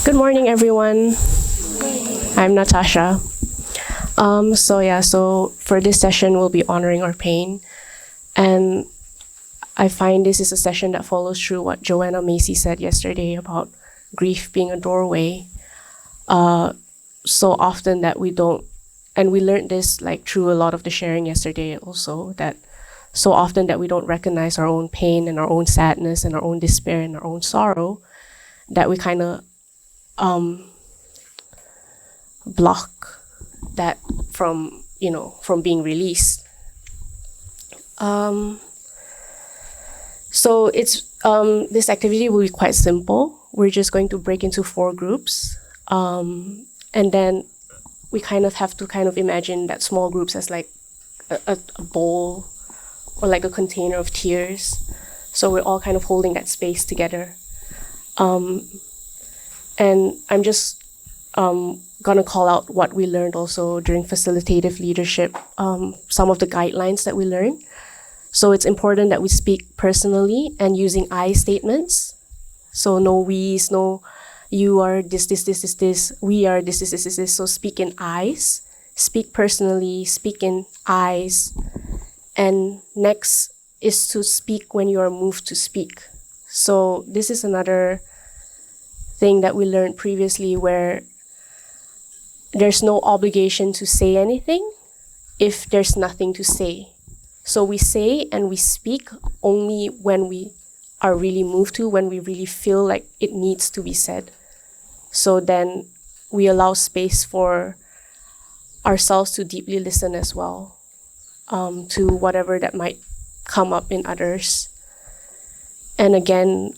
Good morning, everyone. I'm Natasha. So for this session, we'll be honoring our pain. And I find this is a session that follows through what Joanna Macy said yesterday about grief being a doorway. So often that we don't, and we learned this like through a lot of the sharing yesterday also, that so often that we don't recognize our own pain and our own sadness and our own despair and our own sorrow, that we kind of block that from being released. So it's this activity will be quite simple. We're just going to break into 4 groups, and then we kind of have to kind of imagine that small groups as like a bowl or like a container of tears. So we're all kind of holding that space together. And I'm just gonna call out what we learned also during facilitative leadership, some of the guidelines that we learned. So it's important that we speak personally and using I statements. So no we's, no you are this, we are this. So speak in I's, speak personally, speak in I's. And next is to speak when you are moved to speak. So this is another thing that we learned previously, where there's no obligation to say anything if there's nothing to say. So we say and we speak only when we are really moved to, when we really feel like it needs to be said. So then we allow space for ourselves to deeply listen as well, to whatever that might come up in others. And again,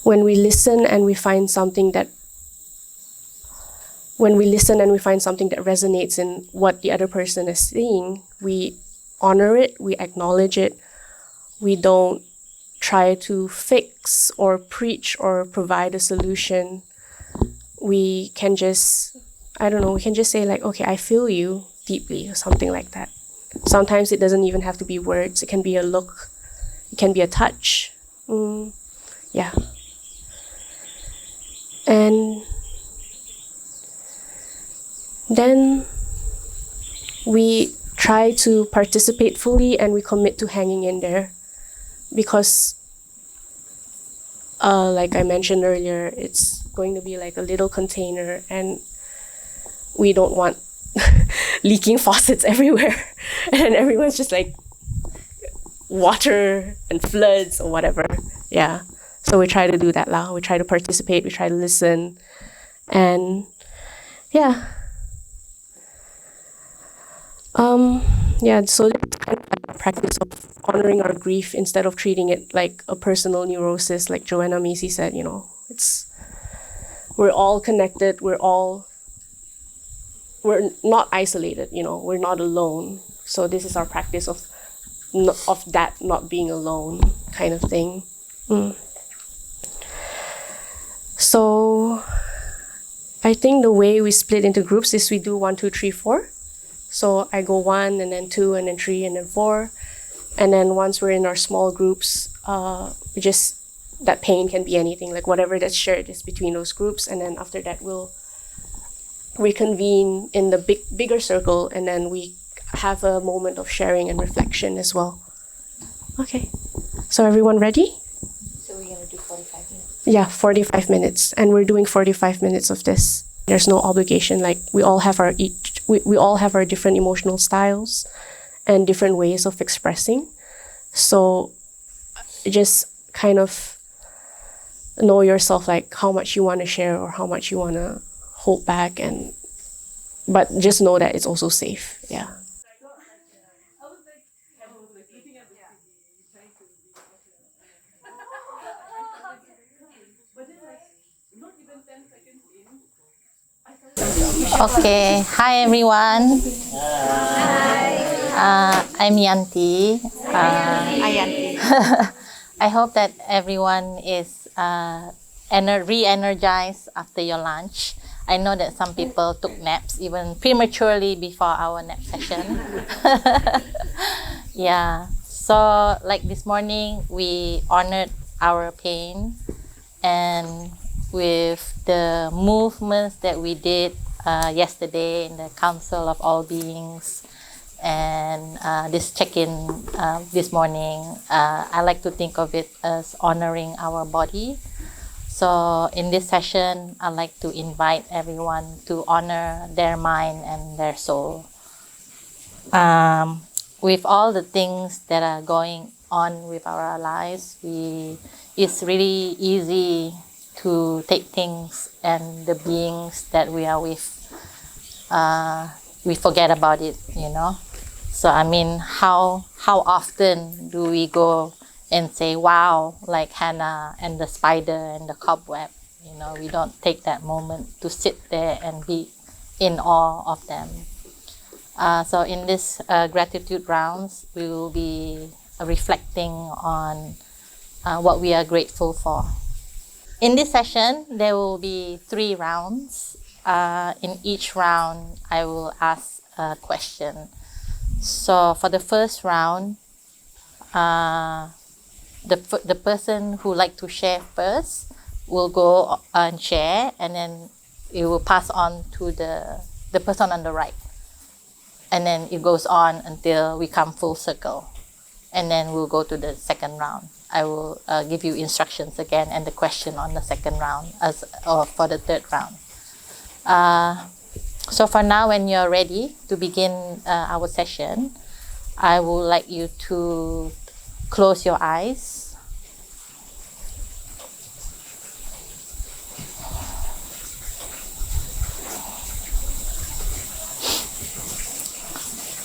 when we listen and we find something that resonates in what the other person is saying, we honor it, we acknowledge it. We don't try to fix or preach or provide a solution. We can just, we can just say like, okay, I feel you deeply, or something like that. Sometimes it doesn't even have to be words. It can be a look. It can be a touch. Yeah. And then we try to participate fully and we commit to hanging in there, because like I mentioned earlier, it's going to be like a little container and we don't want leaking faucets everywhere and everyone's just like water and floods or whatever. Yeah. So we try to do that now. We try to participate, we try to listen, and yeah. So it's kind of like a practice of honoring our grief instead of treating it like a personal neurosis, like Joanna Macy said, we're all connected, we're not isolated, we're not alone. So this is our practice of that not being alone kind of thing. So I think the way we split into groups is we do 1, 2, 3, 4. So I go 1 and then 2 and then 3 and then 4. And then once we're in our small groups, that pain can be anything, like whatever that's shared is between those groups. And then after that, we'll reconvene in the bigger circle, and then we have a moment of sharing and reflection as well. Okay, so everyone ready? So we're gonna do 45 minutes? Yeah, 45 minutes. And we're doing 45 minutes of this. There's no obligation. Like we all have our different emotional styles and different ways of expressing. So just kind of know yourself, like how much you want to share or how much you want to hold back, but just know that it's also safe. Yeah. Okay, hi everyone. Hi. I'm Yanti. Hi Yanti. I hope that everyone is re-energized after your lunch. I know that some people took naps even prematurely before our nap session. Yeah, so like this morning, we honored our pain And with the movements that we did yesterday in the Council of All Beings, and this check-in this morning, I like to think of it as honoring our body. So in this session, I like to invite everyone to honor their mind and their soul. With all the things that are going on with our lives, it's really easy to take things and the beings that we are with, we forget about it, you know. So I mean, how often do we go and say, wow, like Hannah and the spider and the cobweb, you know, we don't take that moment to sit there and be in awe of them. So in this gratitude rounds, we will be reflecting on what we are grateful for. In this session, there will be 3 rounds. In each round, I will ask a question. So for the first round, the person who like to share first will go and share, and then it will pass on to the person on the right. And then it goes on until we come full circle. And then we'll go to the second round. I will give you instructions again and the question on the second round or for the third round. So for now, when you're ready to begin our session, I would like you to close your eyes.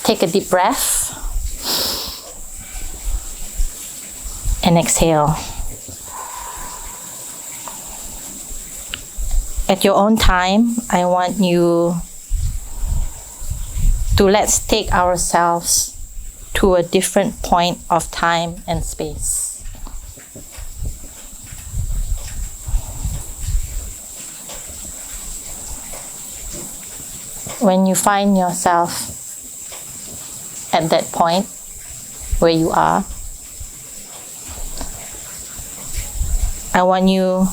Take a deep breath and exhale. At your own time, I want you to let's take ourselves to a different point of time and space. When you find yourself at that point where you are, I want you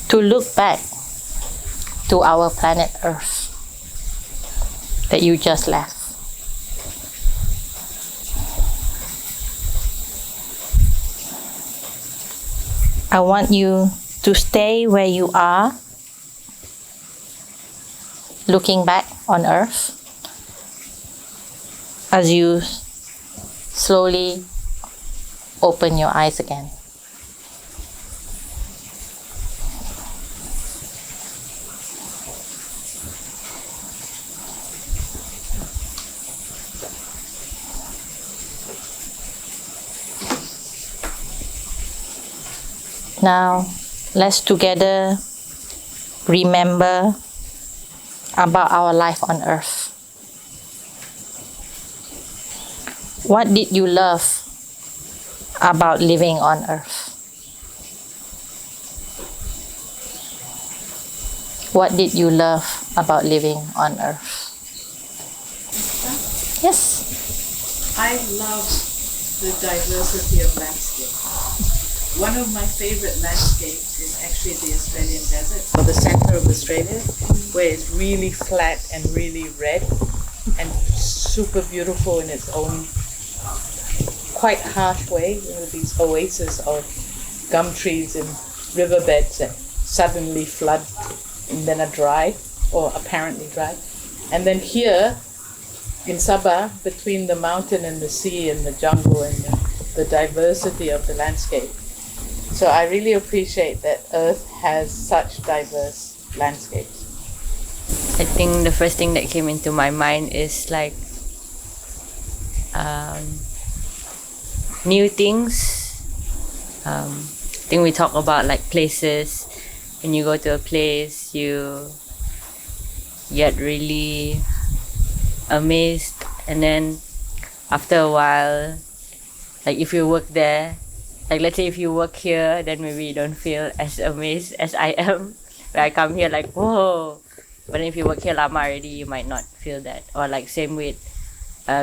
to look back to our planet Earth that you just left. I want you to stay where you are, looking back on Earth, as you slowly open your eyes again. Now, let's together remember about our life on Earth. What did you love about living on Earth? What did you love about living on Earth? Yes? I love the diversity of landscape. One of my favorite landscapes is actually the Australian desert, or the center of Australia, where it's really flat and really red and super beautiful in its own quite harsh way. You know, these oases of gum trees and riverbeds that suddenly flood and then are dry, or apparently dry. And then here in Sabah, between the mountain and the sea and the jungle and the diversity of the landscape. So I really appreciate that Earth has such diverse landscapes. I think the first thing that came into my mind is like new things. I think we talk about like places. When you go to a place, you get really amazed, and then after a while, like if you work there, like let's say if you work here, then maybe you don't feel as amazed as I am. Where I come here like, whoa. But then if you work here lama already, you might not feel that. Or like same with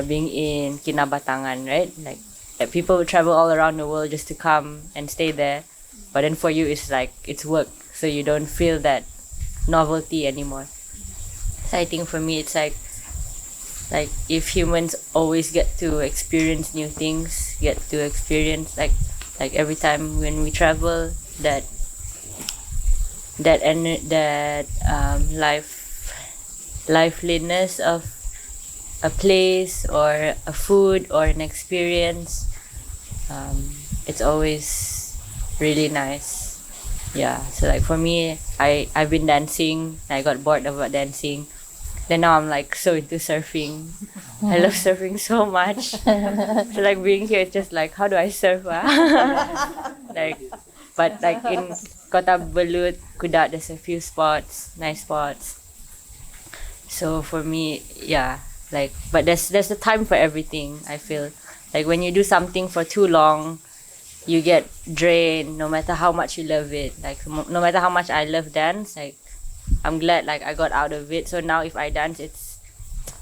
being in Kinabatangan, right? Like people would travel all around the world just to come and stay there. but then for you it's like it's work, so you don't feel that novelty anymore. So I think for me it's like if humans always get to experience new things, get to experience like every time when we travel, that liveliness of a place or a food or an experience, it's always really nice. Yeah, so like for me, I've been dancing. I got bored about dancing. Then now I'm like so into surfing. I love surfing so much. So like being here, it's just like, how do I surf? Like, but like in Kota Belud, Kudat, there's a few spots, nice spots. So for me, yeah, like, but there's a time for everything. I feel like when you do something for too long, you get drained. No matter how much you love it, like no matter how much I love dance, like I'm glad like I got out of it. So now if I dance,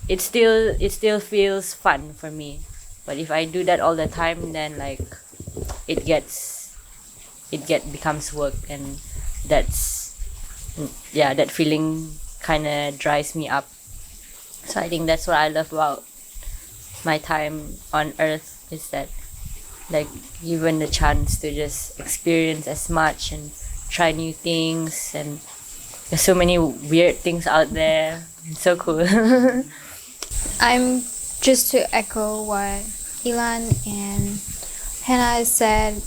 it still feels fun for me. But if I do that all the time, then like it becomes work, and that's that feeling kind of dries me up. So I think that's what I love about my time on Earth, is that like given the chance to just experience as much and try new things, and there's so many weird things out there. It's so cool. I'm just to echo what Ilan and Hannah said.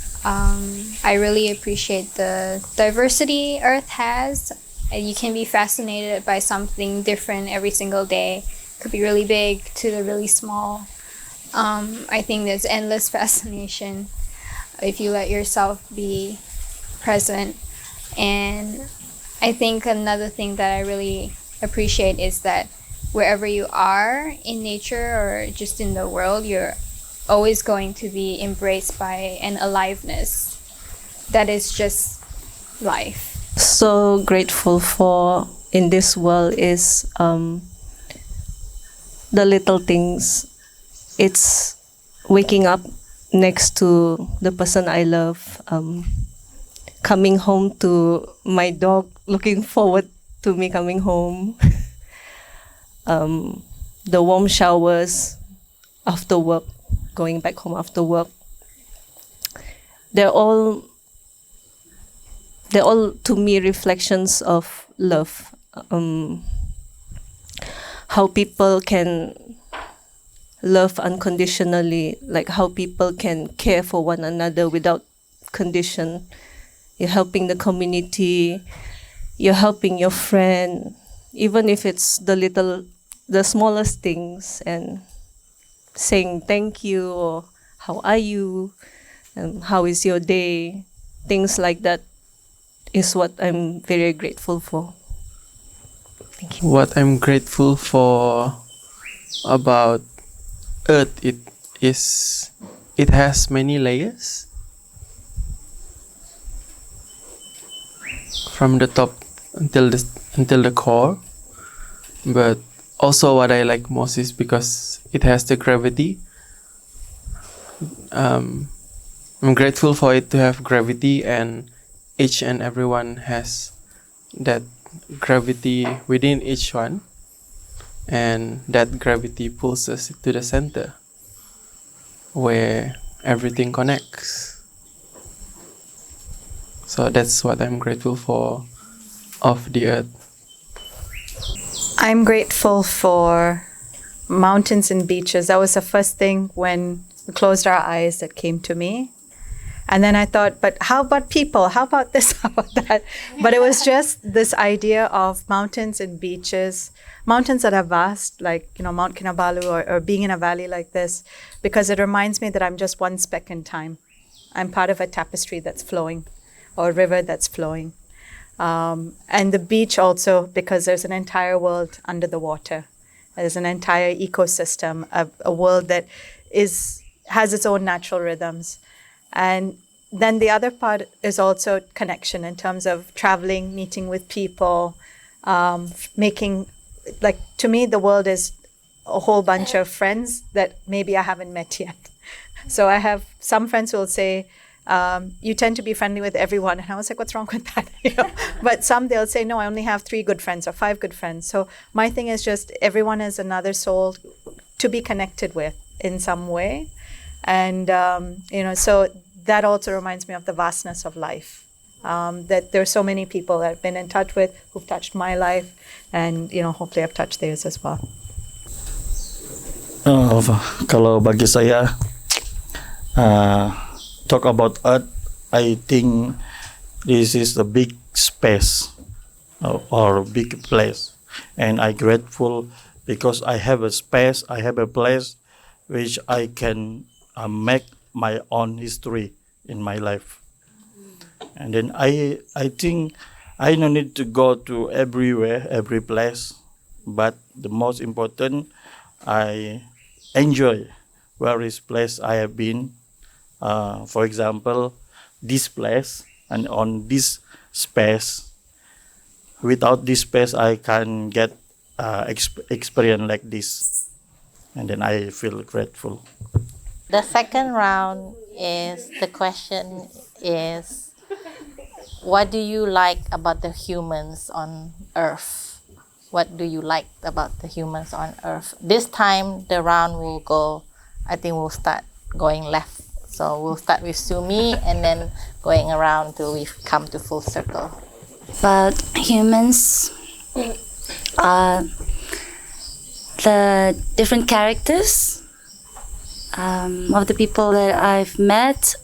I really appreciate the diversity Earth has. You can be fascinated by something different every single day. Could be really big to the really small. I think there's endless fascination if you let yourself be present. And I think another thing that I really appreciate is that wherever you are in nature or just in the world, you're always going to be embraced by an aliveness that is just life. So grateful for in this world is the little things. It's waking up next to the person I love, coming home to my dog, looking forward to me coming home, the warm showers after work, going back home after work. They're all to me reflections of love. How people can love unconditionally, like how people can care for one another without condition. You're helping the community, you're helping your friend, even if it's the smallest things, and saying thank you or how are you, and how is your day, things like that is what I'm very grateful for. Thank you. What I'm grateful for about Earth, it has many layers from the top until the core. But also what I like most is because it has the gravity. I'm grateful for it to have gravity, and each and everyone has that gravity within each one, and that gravity pulls us to the center where everything connects. So that's what I'm grateful for of the Earth. I'm grateful for mountains and beaches. That was the first thing when we closed our eyes that came to me. And then I thought, but how about people? How about this? How about that? But it was just this idea of mountains and beaches, mountains that are vast, like, Mount Kinabalu, or being in a valley like this, because it reminds me that I'm just one speck in time. I'm part of a tapestry that's flowing, or a river that's flowing. And the beach also, because there's an entire world under the water. There's an entire ecosystem, a world that has its own natural rhythms. And then the other part is also connection in terms of traveling, meeting with people, making, like, to me, the world is a whole bunch of friends that maybe I haven't met yet. So I have some friends who will say, you tend to be friendly with everyone. And I was like, what's wrong with that? You know? But some, they'll say, no, I only have 3 good friends or 5 good friends. So my thing is just everyone is another soul to be connected with in some way. And, so that also reminds me of the vastness of life. That there's so many people that I've been in touch with who've touched my life, and hopefully I've touched theirs as well. Kalau bagi saya, talk about Earth, I think this is a big space or a big place, and I'm grateful because I have a space, I have a place which I can make my own history in my life. And then I think I don't need to go to everywhere, every place, but the most important, I enjoy various place I have been. For example, this place and on this space. Without this space, I can get experience like this, and then I feel grateful. The second round is, the question is, what do you like about the humans on Earth? What do you like about the humans on Earth? This time the round will go, I think we'll start going left. So we'll start with Sumi and then going around till we've come to full circle. About humans, the different characters of the people that I've met,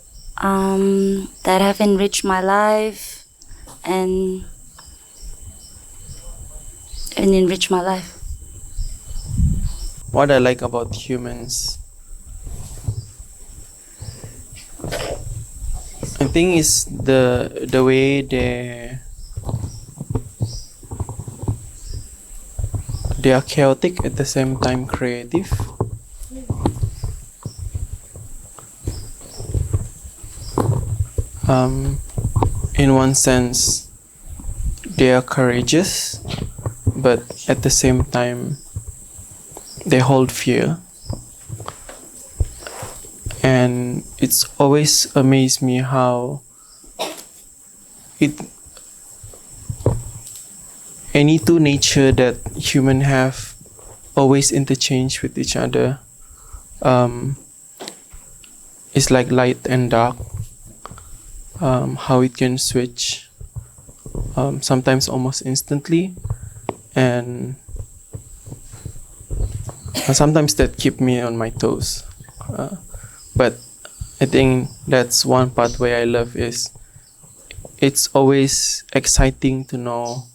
that have enriched my life and enriched my life. What I like about humans, I think, is the way they are chaotic at the same time creative. In one sense, they are courageous, but at the same time, they hold fear. And it's always amazed me how any two nature that human have always interchange with each other. It's like light and dark. How it can switch, sometimes almost instantly, and sometimes that keep me on my toes. But I think that's one part where I love is it's always exciting to know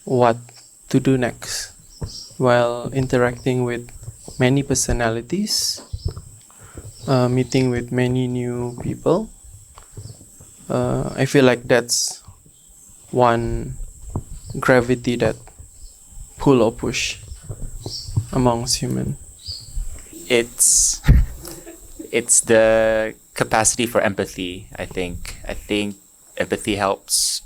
what to do next while interacting with many personalities, meeting with many new people. I feel like that's one gravity that pull or push amongst human. It's the capacity for empathy. I think empathy helps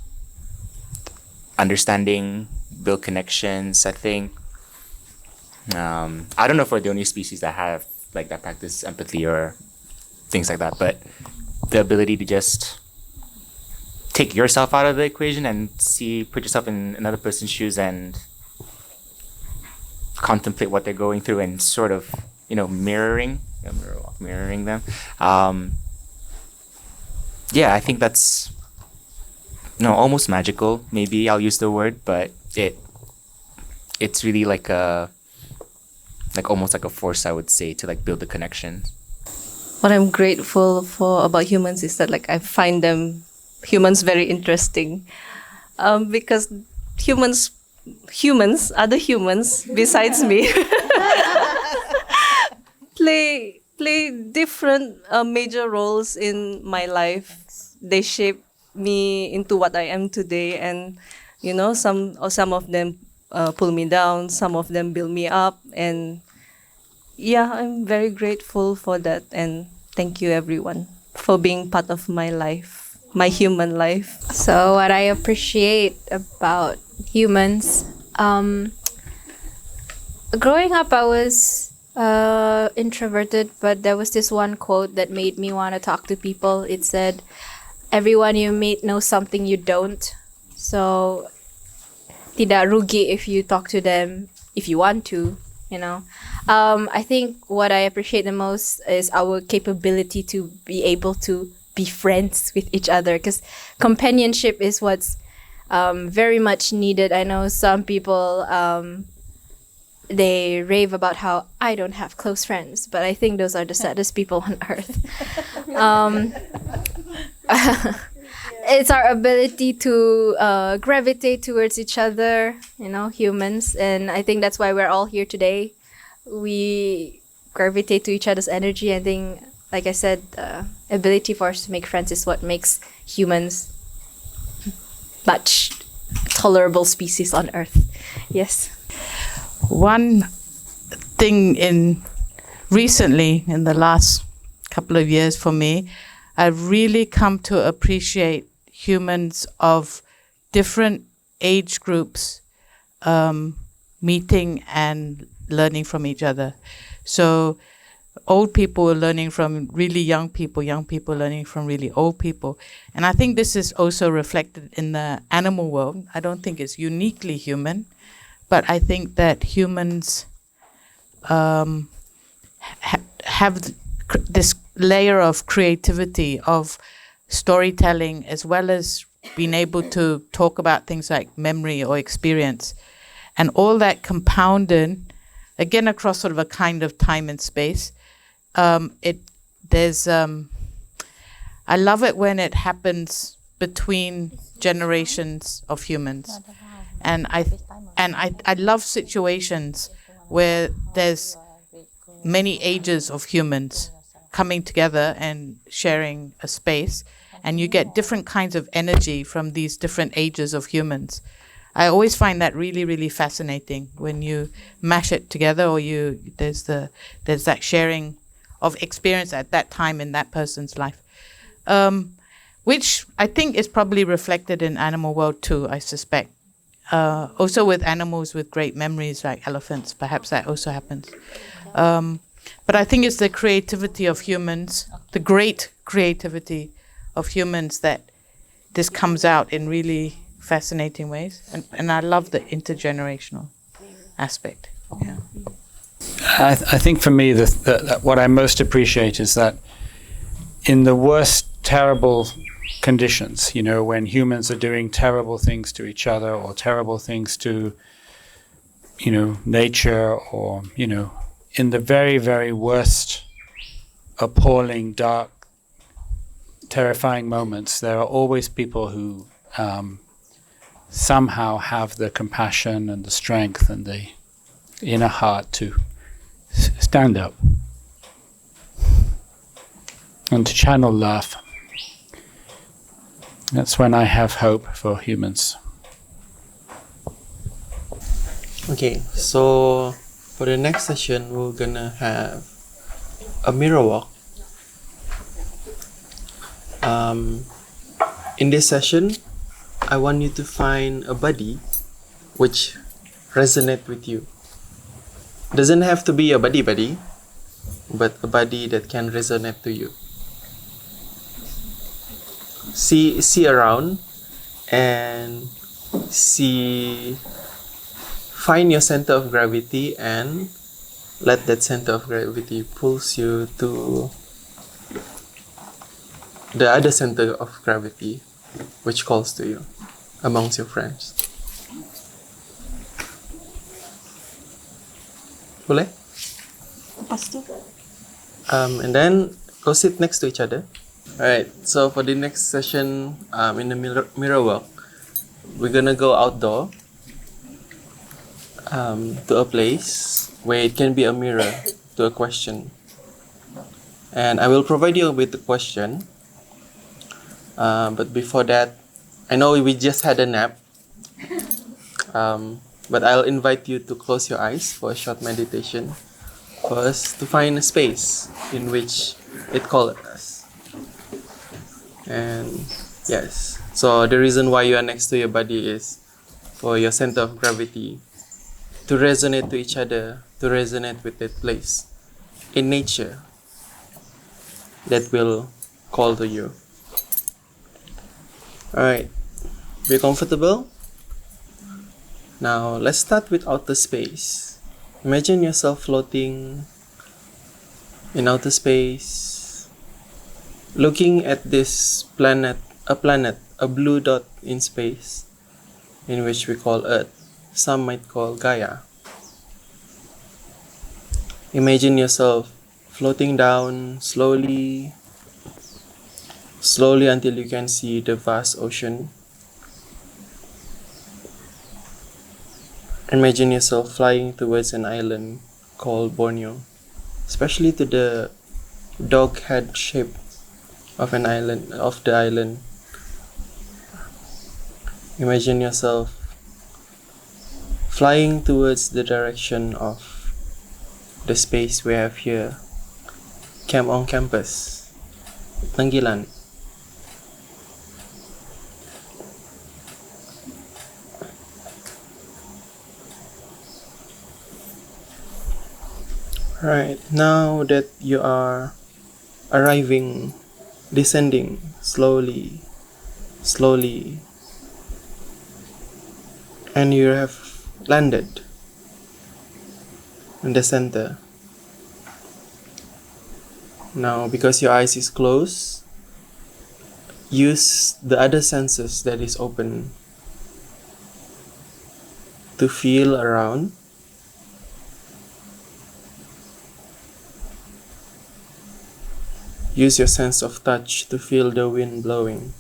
understanding, build connections. I think I don't know if we're the only species that have like that practice empathy or things like that, but the ability to just take yourself out of the equation and put yourself in another person's shoes and contemplate what they're going through and sort of, mirroring them. I think that's almost magical. Maybe I'll use the word, but it's really like almost like a force, I would say, to like build the connection. What I'm grateful for about humans is that I find humans very interesting, because other humans besides me play different major roles in my life. They shape me into what I am today, and some of them pull me down, some of them build me up, and I'm very grateful for that. And thank you everyone for being part of my life, my human life. So what I appreciate about humans, growing up I was Introverted, but there was this one quote that made me want to talk to people. It said, "Everyone you meet knows something you don't. So, tidak rugi if you talk to them if you want to, you know." I think what I appreciate the most is our capability to be able to be friends with each other, because companionship is what's very much needed. I know some people they rave about how I don't have close friends, but I think those are the saddest people on earth. It's our ability to gravitate towards each other, you know, humans, and I think that's why we're all here today. We gravitate to each other's energy. I think, like I said, ability for us to make friends is what makes humans much tolerable species on Earth. Yes. One thing recently in the last couple of years for me, I've really come to appreciate humans of different age groups meeting and learning from each other. So old people are learning from really young people learning from really old people. And I think this is also reflected in the animal world. I don't think it's uniquely human, but I think that humans have this layer of creativity, of storytelling, as well as being able to talk about things like memory or experience. And all that compounded, again, across sort of a kind of time and space. I love it when it happens between generations of humans. And I love situations where there's many ages of humans coming together and sharing a space, and you get different kinds of energy from these different ages of humans. I always find that really, really fascinating when you mash it together, or there's that sharing of experience at that time in that person's life, which I think is probably reflected in animal world too, I suspect. Also with animals with great memories like elephants, perhaps that also happens. But I think it's the creativity of humans, the great creativity of humans, that this comes out in really fascinating ways. And I love the intergenerational aspect. Yeah. I think for me, what I most appreciate is that in the worst terrible conditions, you know, when humans are doing terrible things to each other or terrible things to, you know, nature, or, you know, in the very, very worst, appalling, dark, terrifying moments, there are always people who somehow have the compassion and the strength and the inner heart to stand up and to channel love. That's when I have hope for humans. Okay, so for the next session, we're gonna have a mirror walk. In this session, I want you to find a buddy which resonate with you. Doesn't have to be a buddy, but a buddy that can resonate to you. See around and find your center of gravity and let that center of gravity pulls you to the other center of gravity which calls to you amongst your friends. Boleh? And then go sit next to each other. Alright, so for the next session in the mirror walk, we're gonna go outdoor to a place where it can be a mirror to a question. And I will provide you with the question. But before that, I know we just had a nap. But I'll invite you to close your eyes for a short meditation. First, to find a space in which it calls us. And yes, so the reason why you are next to your body is for your center of gravity to resonate to each other to resonate with that place in nature that will call to you. Alright, be comfortable. Now let's start with outer space. Imagine yourself floating in outer space, looking at this planet, a blue dot in space, in which we call Earth. Some might call Gaia. Imagine yourself floating down slowly until you can see the vast ocean. Imagine yourself flying towards an island called Borneo, especially to the dog head shape of the island. Imagine yourself flying towards the direction of the space we have here, Camp on Campus, Tanggilan. Right, now that you are arriving, descending slowly, and you have landed in the center. Now, because your eyes is closed, use the other senses that is open to feel around. Use your sense of touch to feel the wind blowing,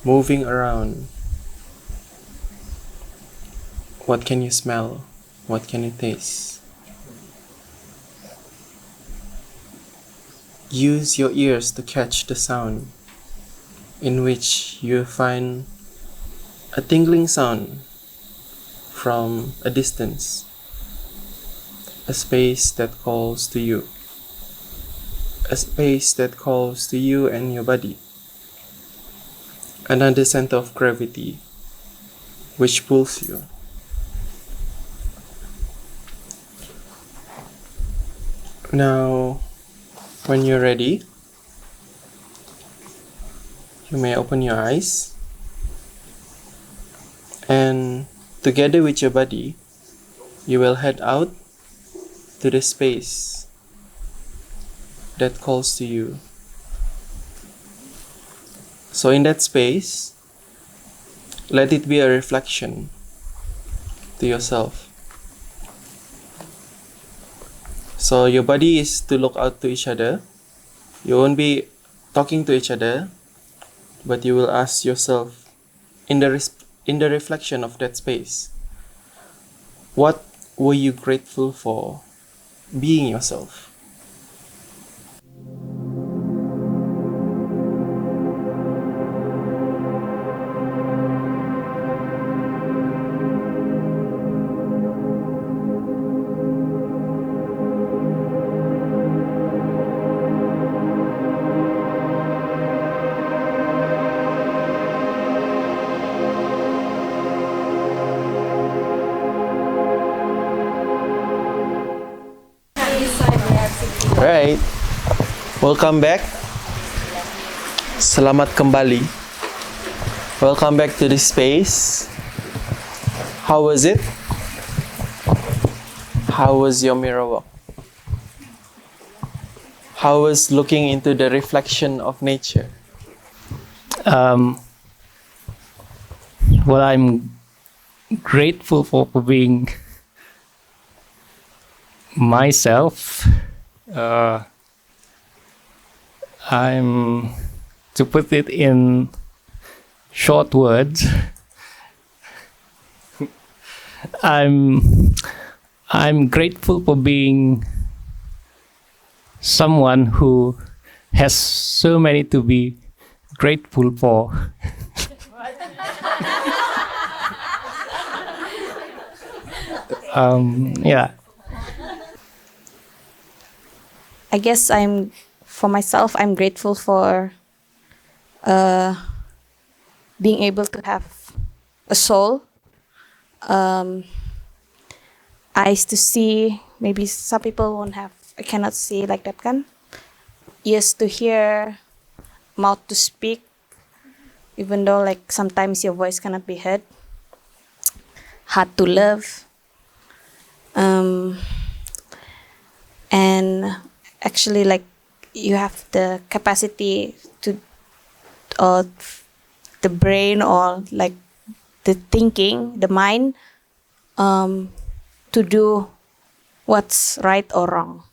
moving around. What can you smell? What can you taste? Use your ears to catch the sound, in which you find a tingling sound from a distance, a space that calls to you. A space that calls to you and your body. Another center of gravity which pulls you. Now, when you're ready, you may open your eyes, and together with your body, you will head out to the space that calls to you. So in that space, let it be a reflection to yourself. So your body is to look out to each other. You won't be talking to each other, but you will ask yourself in the reflection of that space, what were you grateful for being yourself? Alright, welcome back. Selamat kembali. Welcome back to this space. How was it? How was your mirror walk? How was looking into the reflection of nature? Well, I'm grateful for being myself. I'm, to put it in short words, I'm grateful for being someone who has so many to be grateful for. Yeah. I guess for myself, I'm grateful for being able to have a soul. I'm eyes to see. Maybe some people cannot see like that kan. Ears to hear, mouth to speak, even though like sometimes your voice cannot be heard. Heart to love. And actually like you have the capacity to, or the brain, or like the thinking, the mind, to do what's right or wrong.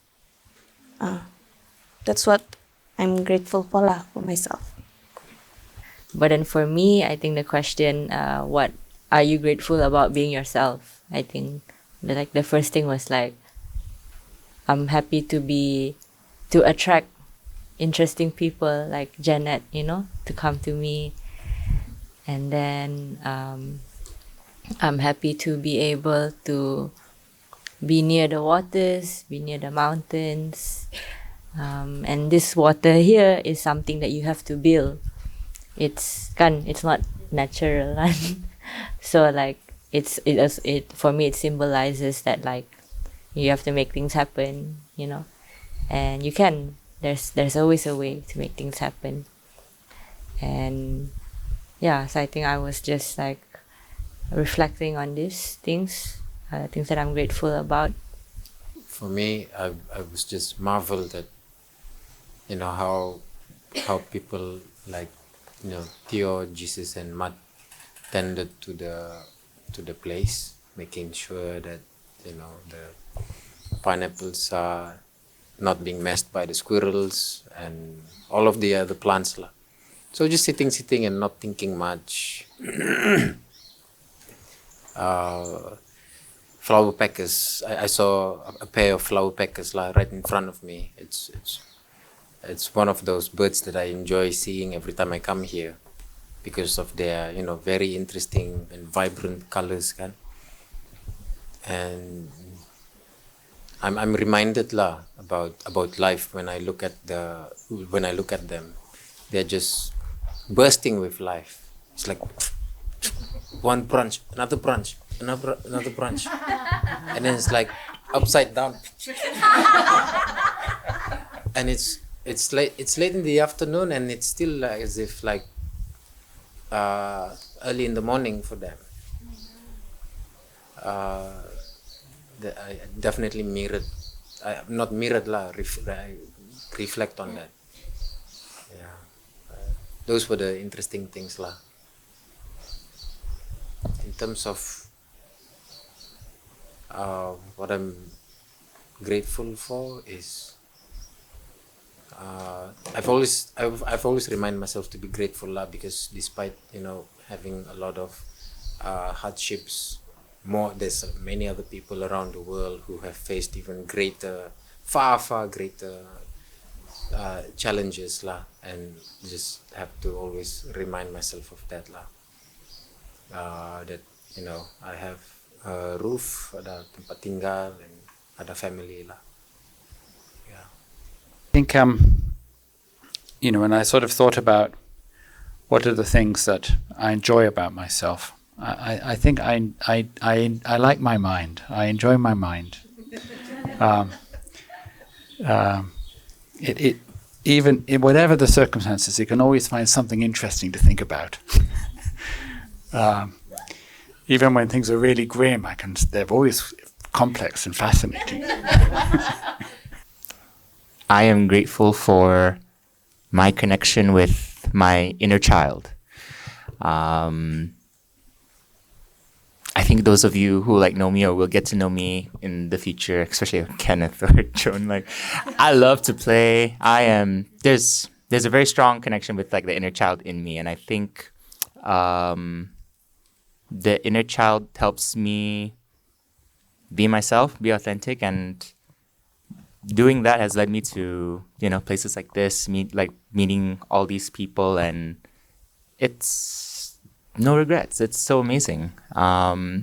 That's what I'm grateful for lah, for myself. But then for me, I think the question, what are you grateful about being yourself? I think like the first thing was like, I'm happy to attract interesting people like Janet, to come to me. And then I'm happy to be able to be near the waters, be near the mountains. And this water here is something that you have to build. It's not natural. So like it for me it symbolizes that like you have to make things happen, and you can. There's always a way to make things happen. And yeah, so I think I was just like reflecting on these things that I'm grateful about. For me, I was just marveled at how people like Theo, Jesus, and Matt tended to the place, making sure that the pineapples are not being messed by the squirrels and all of the other plants lah. So just sitting and not thinking much. Flower packers. I saw a pair of flower packers right in front of me. It's one of those birds that I enjoy seeing every time I come here, because of their very interesting and vibrant colors kan. And I'm reminded about life when I look at them. They're just bursting with life. It's like one branch, another branch, another branch, and then it's like upside down. And it's late in the afternoon, and it's still as if like early in the morning for them. I definitely reflect on that. Yeah, those were the interesting things lah. In terms of what I'm grateful for is I've always remind myself to be grateful lah, because despite having a lot of hardships, there's many other people around the world who have faced even greater, far greater challenges lah, and just have to always remind myself of that lah. That I have a roof, ada tempat tinggal, and ada family lah. Yeah. I think when I sort of thought about what are the things that I enjoy about myself, I think I like my mind. I enjoy my mind. Even in whatever the circumstances, you can always find something interesting to think about. Even when things are really grim, they're always complex and fascinating. I am grateful for my connection with my inner child. I think those of you who know me or will get to know me in the future, especially Kenneth or Joan, I love to play. There's a very strong connection with the inner child in me, and I think the inner child helps me be myself, be authentic, and doing that has led me to places like this, meeting all these people, and it's no regrets. It's so amazing. My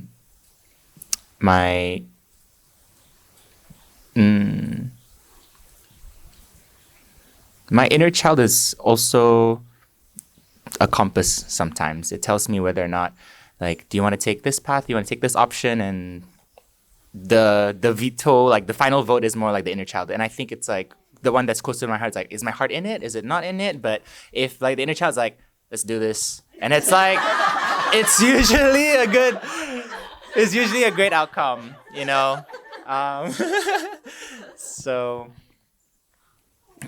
inner child is also a compass sometimes. It tells me whether or not, do you want to take this path? Do you want to take this option? And the veto, like the final vote, is more like the inner child. And I think it's like the one that's close to my heart. It's like, is my heart in it? Is it not in it? But if like the inner child's like, let's do this, and it's like, it's usually a great outcome, you know. So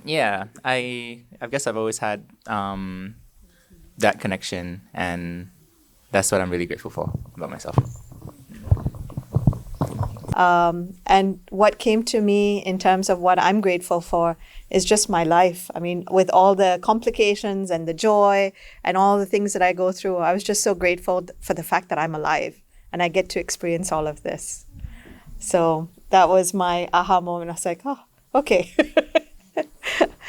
yeah, I guess I've always had that connection, and that's what I'm really grateful for about myself. And what came to me in terms of what I'm grateful for is just my life. I mean, with all the complications and the joy and all the things that I go through, I was just so grateful for the fact that I'm alive and I get to experience all of this. So that was my aha moment. I was like, oh, okay.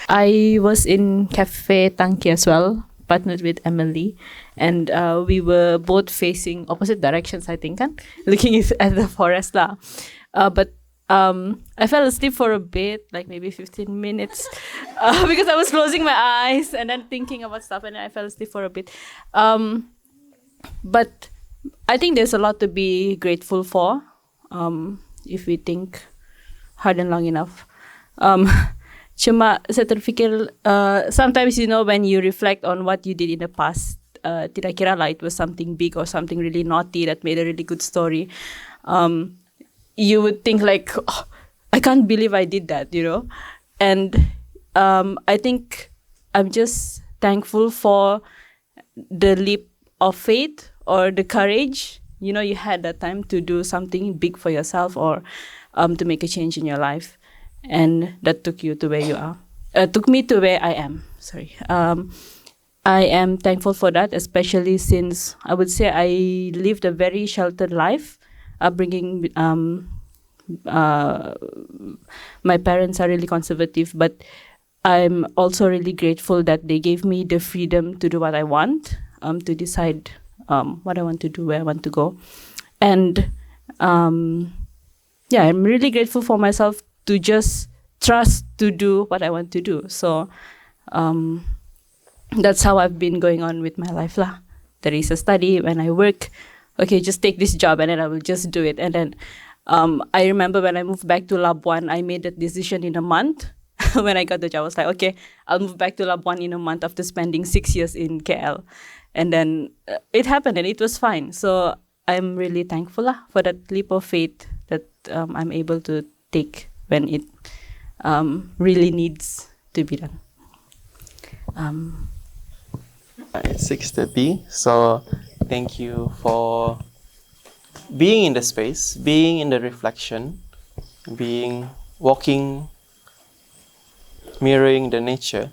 I was in Cafe Tanki as well, partnered with Emily, and we were both facing opposite directions, I think, looking at the forest lah. But I fell asleep for a bit, like maybe 15 minutes, because I was closing my eyes and then thinking about stuff, and then I fell asleep for a bit. But I think there's a lot to be grateful for, if we think hard and long enough. Cuma saya terfikir, sometimes, you know, when you reflect on what you did in the past, tidak kira lah it was something big or something really naughty that made a really good story, you would think like, oh, I can't believe I did that, you know. And I think I'm just thankful for the leap of faith or the courage, you know, you had that time to do something big for yourself or to make a change in your life. And that took you to where you are. Took me to where I am. Sorry. I am thankful for that, especially since I would say I lived a very sheltered life. Upbringing, my parents are really conservative, but I'm also really grateful that they gave me the freedom to do what I want, to decide what I want to do, where I want to go. And yeah, I'm really grateful for myself to just trust to do what I want to do. So that's how I've been going on with my life lah. There is a study, when I work, okay, just take this job and then I will just do it. And then I remember when I moved back to Labuan, I made that decision in a month. When I got the job, I was like, okay, I'll move back to Labuan in a month after spending 6 years in KL. And then it happened and it was fine. So I'm really thankful lah for that leap of faith that I'm able to take when it really needs to be done. It's 6:30, so thank you for being in the space, being in the reflection, walking, mirroring the nature.